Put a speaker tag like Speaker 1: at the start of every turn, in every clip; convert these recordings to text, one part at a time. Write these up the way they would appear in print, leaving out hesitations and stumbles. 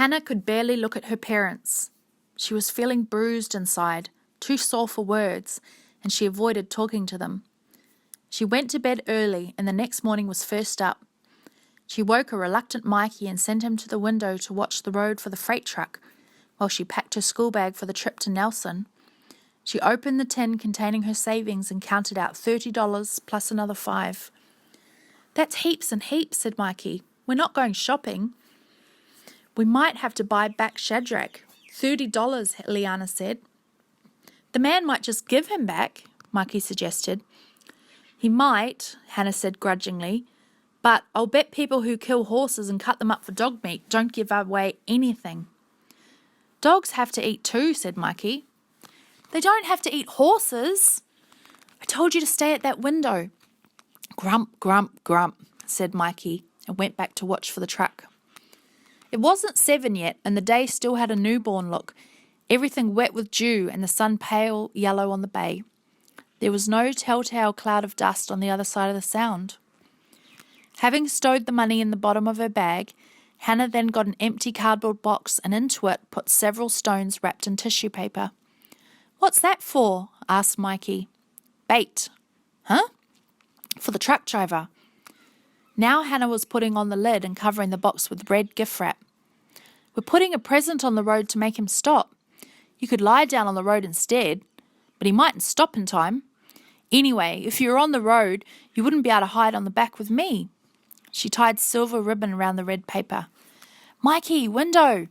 Speaker 1: Hannah could barely look at her parents. She was feeling bruised inside, too sore for words, and she avoided talking to them. She went to bed early, and the next morning was first up. She woke a reluctant Mikey and sent him to the window to watch the road for the freight truck, while she packed her school bag for the trip to Nelson. She opened the tin containing her savings and counted out $30 plus another $5. "That's heaps and heaps," said Mikey. "We're not going shopping." "We might have to buy back Shadrach." $30, Liana said. "The man might just give him back," Mikey suggested. "He might," Hannah said grudgingly, "but I'll bet people who kill horses and cut them up for dog meat don't give away anything." "Dogs have to eat too," said Mikey. "They don't have to eat horses." "I told you to stay at that window." "Grump, grump, grump," said Mikey, and went back to watch for the truck. It wasn't 7 yet, and the day still had a newborn look, everything wet with dew and the sun pale yellow on the bay. There was no telltale cloud of dust on the other side of the sound. Having stowed the money in the bottom of her bag, Hannah then got an empty cardboard box and into it put several stones wrapped in tissue paper. "What's that for?" asked Mikey. "Bait." "Huh?" "For the truck driver." Now Hannah was putting on the lid and covering the box with red gift wrap. "We're putting a present on the road to make him stop. You could lie down on the road instead, but he mightn't stop in time. Anyway, if you were on the road, you wouldn't be able to hide on the back with me." She tied silver ribbon around the red paper. "Mikey, window!"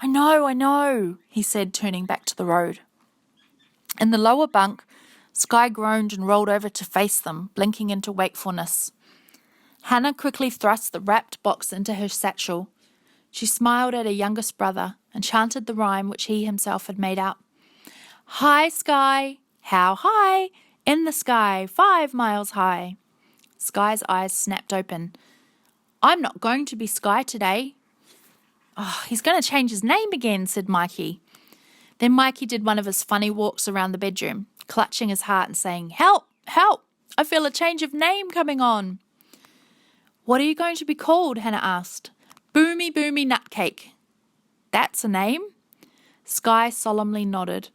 Speaker 1: I know," he said, turning back to the road. In the lower bunk, Sky groaned and rolled over to face them, blinking into wakefulness. Hannah quickly thrust the wrapped box into her satchel. She smiled at her youngest brother and chanted the rhyme which he himself had made up. "High sky, how high? In the sky, 5 miles high." Sky's eyes snapped open. "I'm not going to be Sky today." "Oh, he's going to change his name again," said Mikey. Then Mikey did one of his funny walks around the bedroom, clutching his heart and saying, "Help, help, I feel a change of name coming on." "What are you going to be called?" Hannah asked. "Boomy Boomy Nutcake." "That's a name?" Sky solemnly nodded.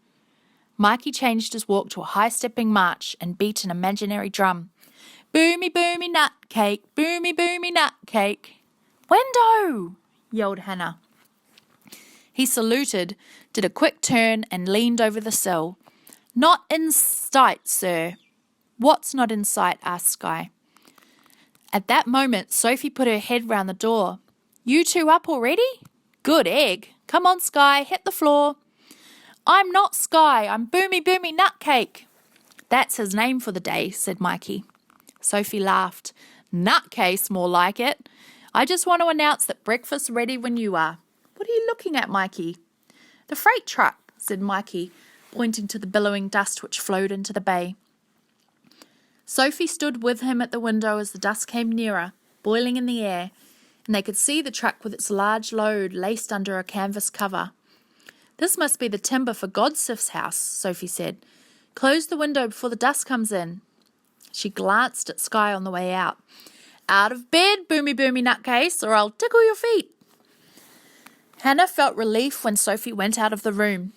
Speaker 1: Mikey changed his walk to a high-stepping march and beat an imaginary drum. "Boomy Boomy Nutcake, Boomy Boomy Nutcake." "Window!" yelled Hannah. He saluted, did a quick turn and leaned over the sill. "Not in sight, sir." "What's not in sight?" asked Sky. At that moment, Sophie put her head round the door. "You two up already? Good egg. Come on, Sky, hit the floor." "I'm not Sky, I'm Boomy Boomy Nutcake." "That's his name for the day," said Mikey. Sophie laughed. "Nutcase, more like it. I just want to announce that breakfast's ready when you are." "What are you looking at, Mikey?" "The freight truck," said Mikey, pointing to the billowing dust which flowed into the bay. Sophie stood with him at the window as the dust came nearer, boiling in the air, and they could see the truck with its large load laced under a canvas cover. "This must be the timber for Godsif's house," Sophie said. "Close the window before the dust comes in." She glanced at Sky on the way out. "Out of bed, Boomy Boomy Nutcase, or I'll tickle your feet." Hannah felt relief when Sophie went out of the room.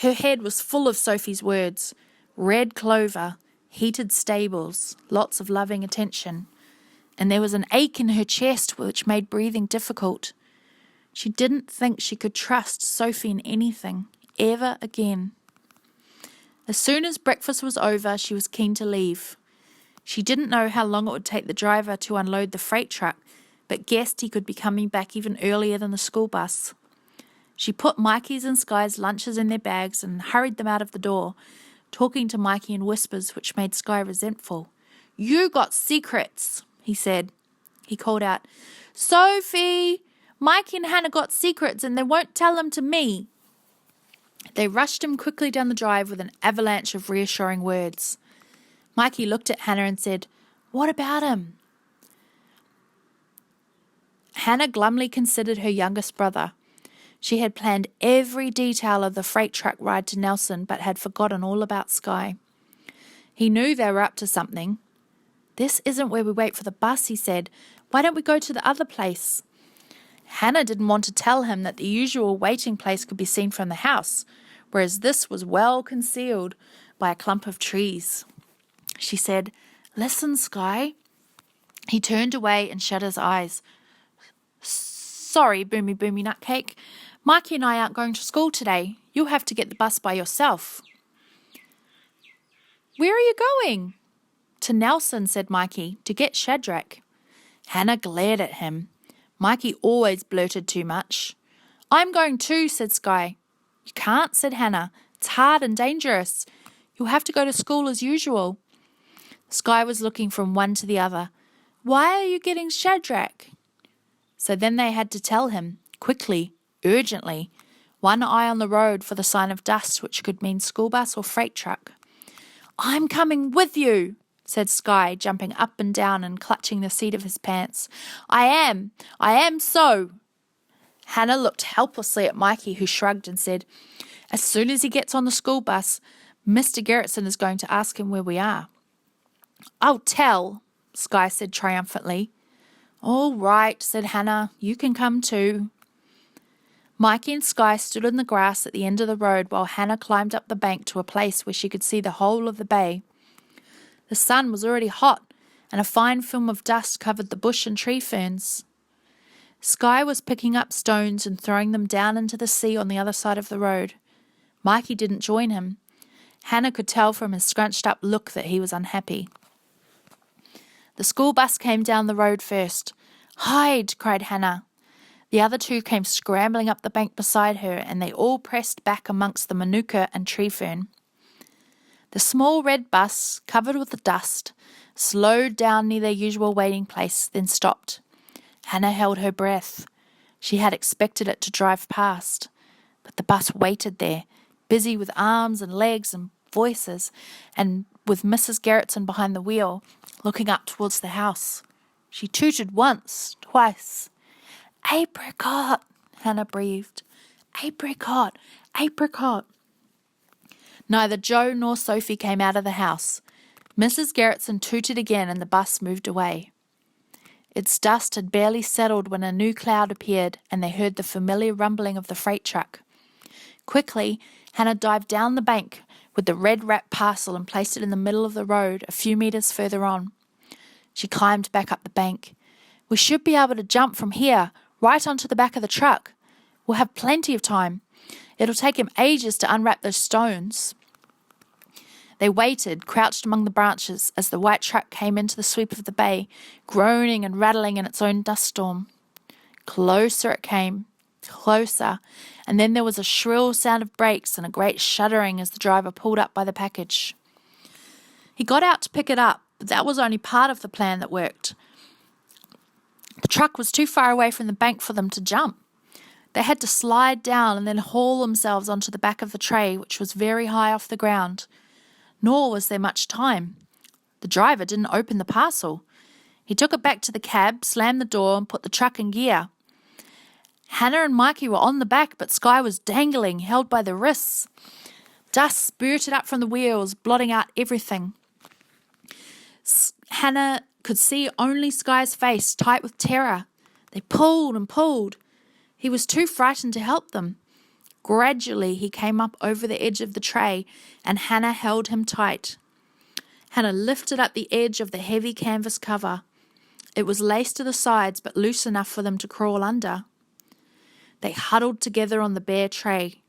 Speaker 1: Her head was full of Sophie's words. Red clover, heated stables, lots of loving attention. And there was an ache in her chest which made breathing difficult. She didn't think she could trust Sophie in anything, ever again. As soon as breakfast was over, she was keen to leave. She didn't know how long it would take the driver to unload the freight truck, but guessed he could be coming back even earlier than the school bus. She put Mikey's and Sky's lunches in their bags and hurried them out of the door, talking to Mikey in whispers which made Sky resentful. "You got secrets," he said. He called out, "Sophie, Mikey and Hannah got secrets and they won't tell them to me." They rushed him quickly down the drive with an avalanche of reassuring words. Mikey looked at Hannah and said, "What about him?" Hannah glumly considered her youngest brother. She had planned every detail of the freight truck ride to Nelson, but had forgotten all about Sky. He knew they were up to something. "This isn't where we wait for the bus," he said. "Why don't we go to the other place?" Hannah didn't want to tell him that the usual waiting place could be seen from the house, whereas this was well concealed by a clump of trees. She said, "Listen, Sky." He turned away and shut his eyes. "Sorry, Boomy Boomy Nutcake. Mikey and I aren't going to school today. You'll have to get the bus by yourself." "Where are you going?" "To Nelson," said Mikey, "to get Shadrach." Hannah glared at him. Mikey always blurted too much. "I'm going too," said Sky. "You can't," said Hannah. "It's hard and dangerous. You'll have to go to school as usual." Sky was looking from one to the other. "Why are you getting Shadrach?" So then they had to tell him, quickly, urgently, one eye on the road for the sign of dust, which could mean school bus or freight truck. "I'm coming with you," said Sky, jumping up and down and clutching the seat of his pants. I am so." Hannah looked helplessly at Mikey, who shrugged and said, "As soon as he gets on the school bus, Mr. Gerritsen is going to ask him where we are." "I'll tell," Sky said triumphantly. "All right," said Hannah, "you can come too." Mikey and Sky stood in the grass at the end of the road while Hannah climbed up the bank to a place where she could see the whole of the bay. The sun was already hot, and a fine film of dust covered the bush and tree ferns. Sky was picking up stones and throwing them down into the sea on the other side of the road. Mikey didn't join him. Hannah could tell from his scrunched-up look that he was unhappy. The school bus came down the road first. "Hide!" cried Hannah. The other two came scrambling up the bank beside her, and they all pressed back amongst the manuka and tree fern. The small red bus, covered with the dust, slowed down near their usual waiting place, then stopped. Hannah held her breath. She had expected it to drive past, but the bus waited there, busy with arms and legs and voices, and with Mrs. Gerritsen behind the wheel, looking up towards the house. She tooted once, twice. "Apricot," Hannah breathed. "Apricot, apricot." Neither Joe nor Sophie came out of the house. Mrs. Gerritsen tooted again and the bus moved away. Its dust had barely settled when a new cloud appeared and they heard the familiar rumbling of the freight truck. Quickly, Hannah dived down the bank with the red wrapped parcel and placed it in the middle of the road a few metres further on. She climbed back up the bank. "We should be able to jump from here, right onto the back of the truck. We'll have plenty of time. It'll take him ages to unwrap those stones." They waited, crouched among the branches, as the white truck came into the sweep of the bay, groaning and rattling in its own dust storm. Closer it came, closer, and then there was a shrill sound of brakes and a great shuddering as the driver pulled up by the package. He got out to pick it up, but that was only part of the plan that worked. The truck was too far away from the bank for them to jump. They had to slide down and then haul themselves onto the back of the tray, which was very high off the ground. Nor was there much time. The driver didn't open the parcel. He took it back to the cab, slammed the door, and put the truck in gear. Hannah and Mikey were on the back, but Sky was dangling, held by the wrists. Dust spurted up from the wheels, blotting out everything. Hannah could see only Sky's face, tight with terror. They pulled and pulled. He was too frightened to help them. Gradually, he came up over the edge of the tray, and Hannah held him tight. Hannah lifted up the edge of the heavy canvas cover. It was laced to the sides, but loose enough for them to crawl under. They huddled together on the bare tray.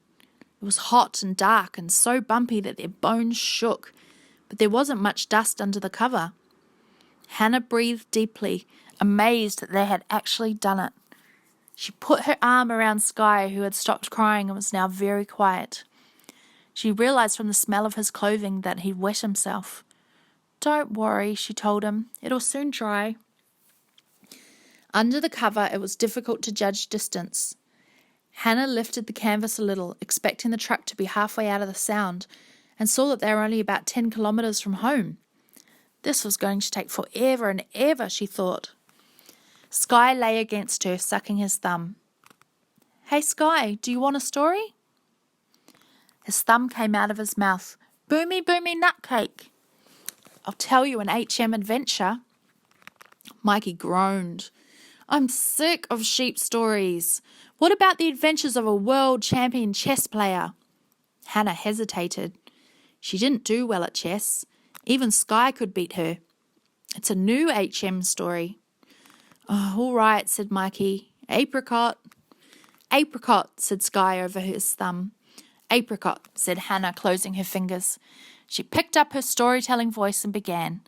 Speaker 1: It was hot and dark and so bumpy that their bones shook, but there wasn't much dust under the cover. Hannah breathed deeply, amazed that they had actually done it. She put her arm around Sky, who had stopped crying and was now very quiet. She realized from the smell of his clothing that he'd wet himself. "Don't worry," she told him. "It'll soon dry." Under the cover, it was difficult to judge distance. Hannah lifted the canvas a little, expecting the truck to be halfway out of the sound, and saw that they were only about 10 kilometres from home. This was going to take forever and ever, she thought. Sky lay against her, sucking his thumb. "Hey, Sky, do you want a story?" His thumb came out of his mouth. "Boomy, boomy, nutcake." "I'll tell you an HM adventure." Mikey groaned. I'm sick of sheep stories. What about the adventures of a world champion chess player? Hannah hesitated. She didn't do well at chess. Even Sky could beat her. It's a new HM story. Oh, all right, said Mikey. Apricot. Apricot, said Sky over his thumb. Apricot, said Hannah, closing her fingers. She picked up her storytelling voice and began.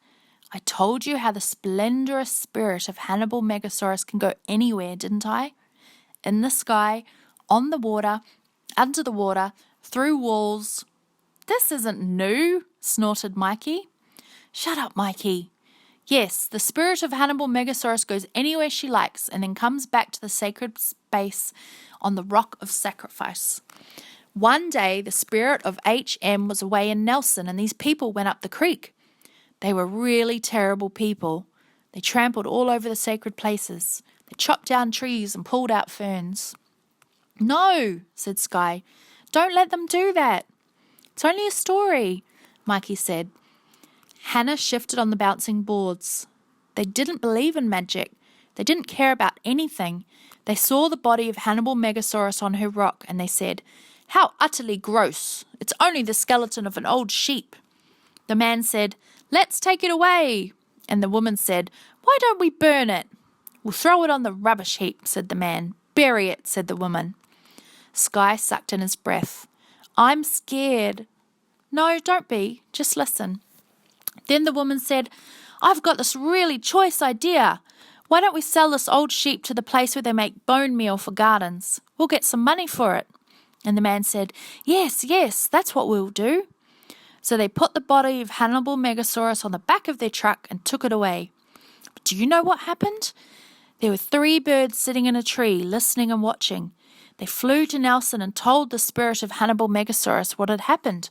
Speaker 1: I told you how the splendorous spirit of Hannibal Megasaurus can go anywhere, didn't I? In the sky, on the water, under the water, through walls. This isn't new, snorted Mikey. Shut up, Mikey. Yes, the spirit of Hannibal Megasaurus goes anywhere she likes and then comes back to the sacred space on the rock of sacrifice. One day, the spirit of HM was away in Nelson and these people went up the creek. They were really terrible people. They trampled all over the sacred places. They chopped down trees and pulled out ferns. No, said Sky. Don't let them do that. It's only a story, Mikey said. Hannah shifted on the bouncing boards. They didn't believe in magic. They didn't care about anything. They saw the body of Hannibal Megasaurus on her rock and they said, How utterly gross. It's only the skeleton of an old sheep. The man said, Let's take it away. And the woman said, Why don't we burn it? We'll throw it on the rubbish heap, said the man. Bury it, said the woman. Sky sucked in his breath. I'm scared. No, don't be. Just listen. Then the woman said, I've got this really choice idea. Why don't we sell this old sheep to the place where they make bone meal for gardens? We'll get some money for it. And the man said, Yes, that's what we'll do. So they put the body of Hannibal Megasaurus on the back of their truck and took it away. But do you know what happened? There were 3 birds sitting in a tree, listening and watching. They flew to Nelson and told the spirit of Hannibal Megasaurus what had happened.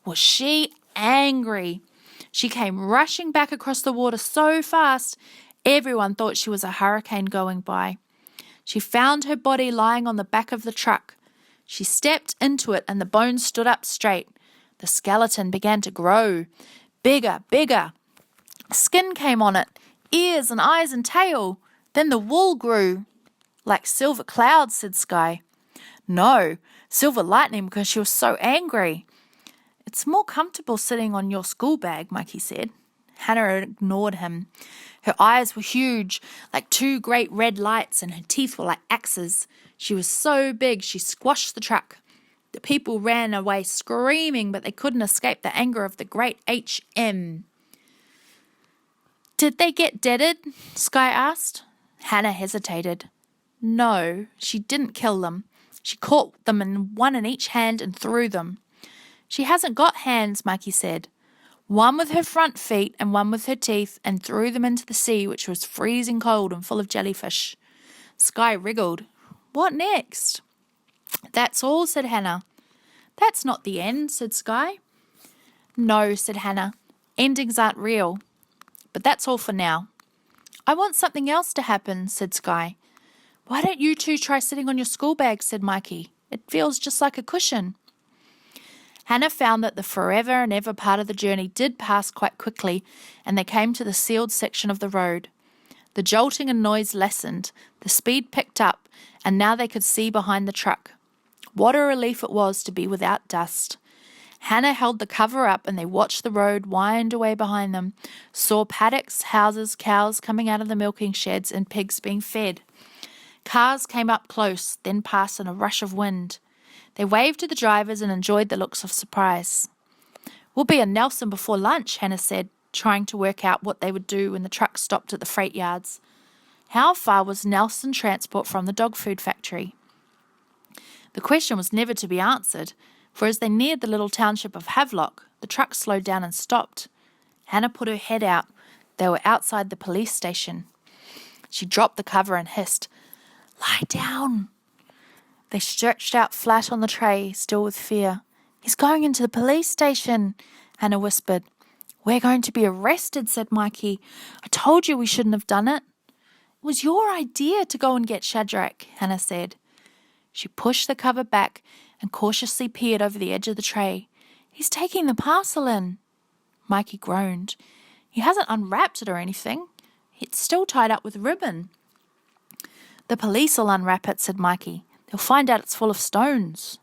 Speaker 1: Was she angry? She came rushing back across the water so fast, everyone thought she was a hurricane going by. She found her body lying on the back of the truck. She stepped into it and the bones stood up straight. The skeleton began to grow. Bigger, bigger. Skin came on it, ears and eyes and tail. Then the wool grew. Like silver clouds, said Sky. No, silver lightning because she was so angry. It's more comfortable sitting on your school bag, Mikey said. Hannah ignored him. Her eyes were huge, like 2 great red lights, and her teeth were like axes. She was so big she squashed the truck. The people ran away screaming, but they couldn't escape the anger of the great HM. Did they get deaded? Sky asked. Hannah hesitated. No, she didn't kill them. She caught them in one in each hand and threw them. She hasn't got hands, Mikey said. One with her front feet and one with her teeth, and threw them into the sea, which was freezing cold and full of jellyfish. Sky wriggled. What next? That's all, said Hannah. That's not the end, said Sky. No, said Hannah. Endings aren't real. But that's all for now. I want something else to happen, said Sky. Why don't you 2 try sitting on your school bag, said Mikey. It feels just like a cushion. Hannah found that the forever and ever part of the journey did pass quite quickly, and they came to the sealed section of the road. The jolting and noise lessened, the speed picked up, and now they could see behind the truck. What a relief it was to be without dust. Hannah held the cover up and they watched the road wind away behind them, saw paddocks, houses, cows coming out of the milking sheds and pigs being fed. Cars came up close, then passed in a rush of wind. They waved to the drivers and enjoyed the looks of surprise. We'll be in Nelson before lunch, Hannah said, trying to work out what they would do when the truck stopped at the freight yards. How far was Nelson transport from the dog food factory? The question was never to be answered, for as they neared the little township of Havelock, the truck slowed down and stopped. Hannah put her head out. They were outside the police station. She dropped the cover and hissed, Lie down. They stretched out flat on the tray, still with fear. He's going into the police station, Hannah whispered. We're going to be arrested, said Mikey. I told you we shouldn't have done it. It was your idea to go and get Shadrach, Hannah said. She pushed the cover back and cautiously peered over the edge of the tray. He's taking the parcel in. Mikey groaned. He hasn't unwrapped it or anything. It's still tied up with ribbon. The police will unwrap it, said Mikey. They'll find out it's full of stones.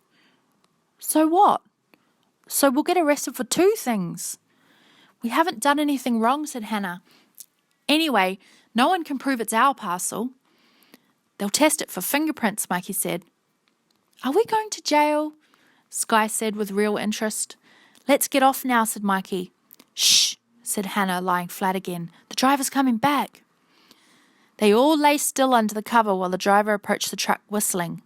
Speaker 1: So what? So we'll get arrested for 2 things. We haven't done anything wrong, said Hannah. Anyway, no one can prove it's our parcel. They'll test it for fingerprints, Mikey said. Are we going to jail? Sky said with real interest. Let's get off now, said Mikey. Shh, said Hannah, lying flat again. The driver's coming back. They all lay still under the cover while the driver approached the truck whistling.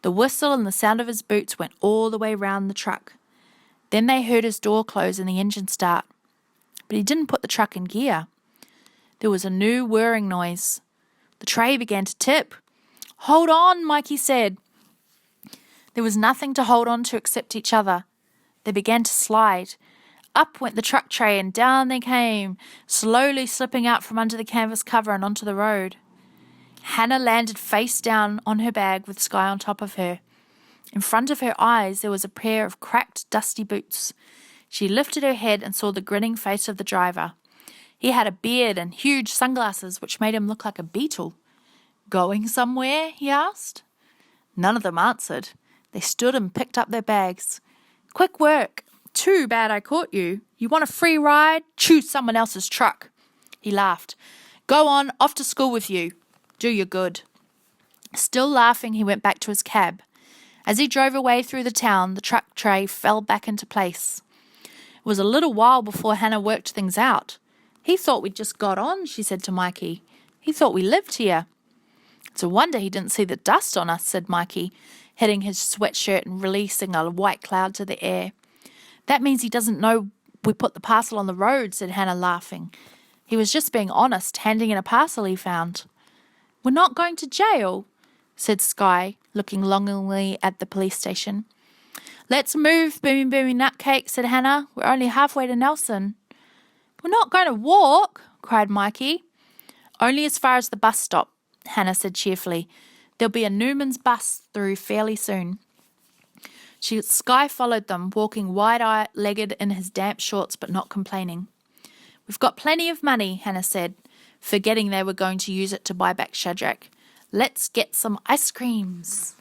Speaker 1: The whistle and the sound of his boots went all the way round the truck. Then they heard his door close and the engine start. But he didn't put the truck in gear. There was a new whirring noise. The tray began to tip. Hold on, Mikey said. There was nothing to hold on to except each other. They began to slide. Up went the truck tray and down they came, slowly slipping out from under the canvas cover and onto the road. Hannah landed face down on her bag with Sky on top of her. In front of her eyes there was a pair of cracked, dusty boots. She lifted her head and saw the grinning face of the driver. He had a beard and huge sunglasses which made him look like a beetle. Going somewhere? He asked. None of them answered. They stood and picked up their bags. Quick work. Too bad I caught you. You want a free ride? Choose someone else's truck. He laughed. Go on, off to school with you. Do you good. Still laughing, he went back to his cab. As he drove away through the town, the truck tray fell back into place. It was a little while before Hannah worked things out. He thought we'd just got on, she said to Mikey. He thought we lived here. It's a wonder he didn't see the dust on us, said Mikey, hitting his sweatshirt and releasing a white cloud to the air. That means he doesn't know we put the parcel on the road, said Hannah, laughing. He was just being honest, handing in a parcel he found. We're not going to jail, said Sky, looking longingly at the police station. Let's move, Boomy Boomy Nutcake, said Hannah. We're only halfway to Nelson. We're not going to walk, cried Mikey. Only as far as the bus stop, Hannah said cheerfully. There'll be a Newman's bus through fairly soon. Sky followed them, walking wide-legged in his damp shorts but not complaining. We've got plenty of money, Hannah said, forgetting they were going to use it to buy back Shadrach. Let's get some ice creams.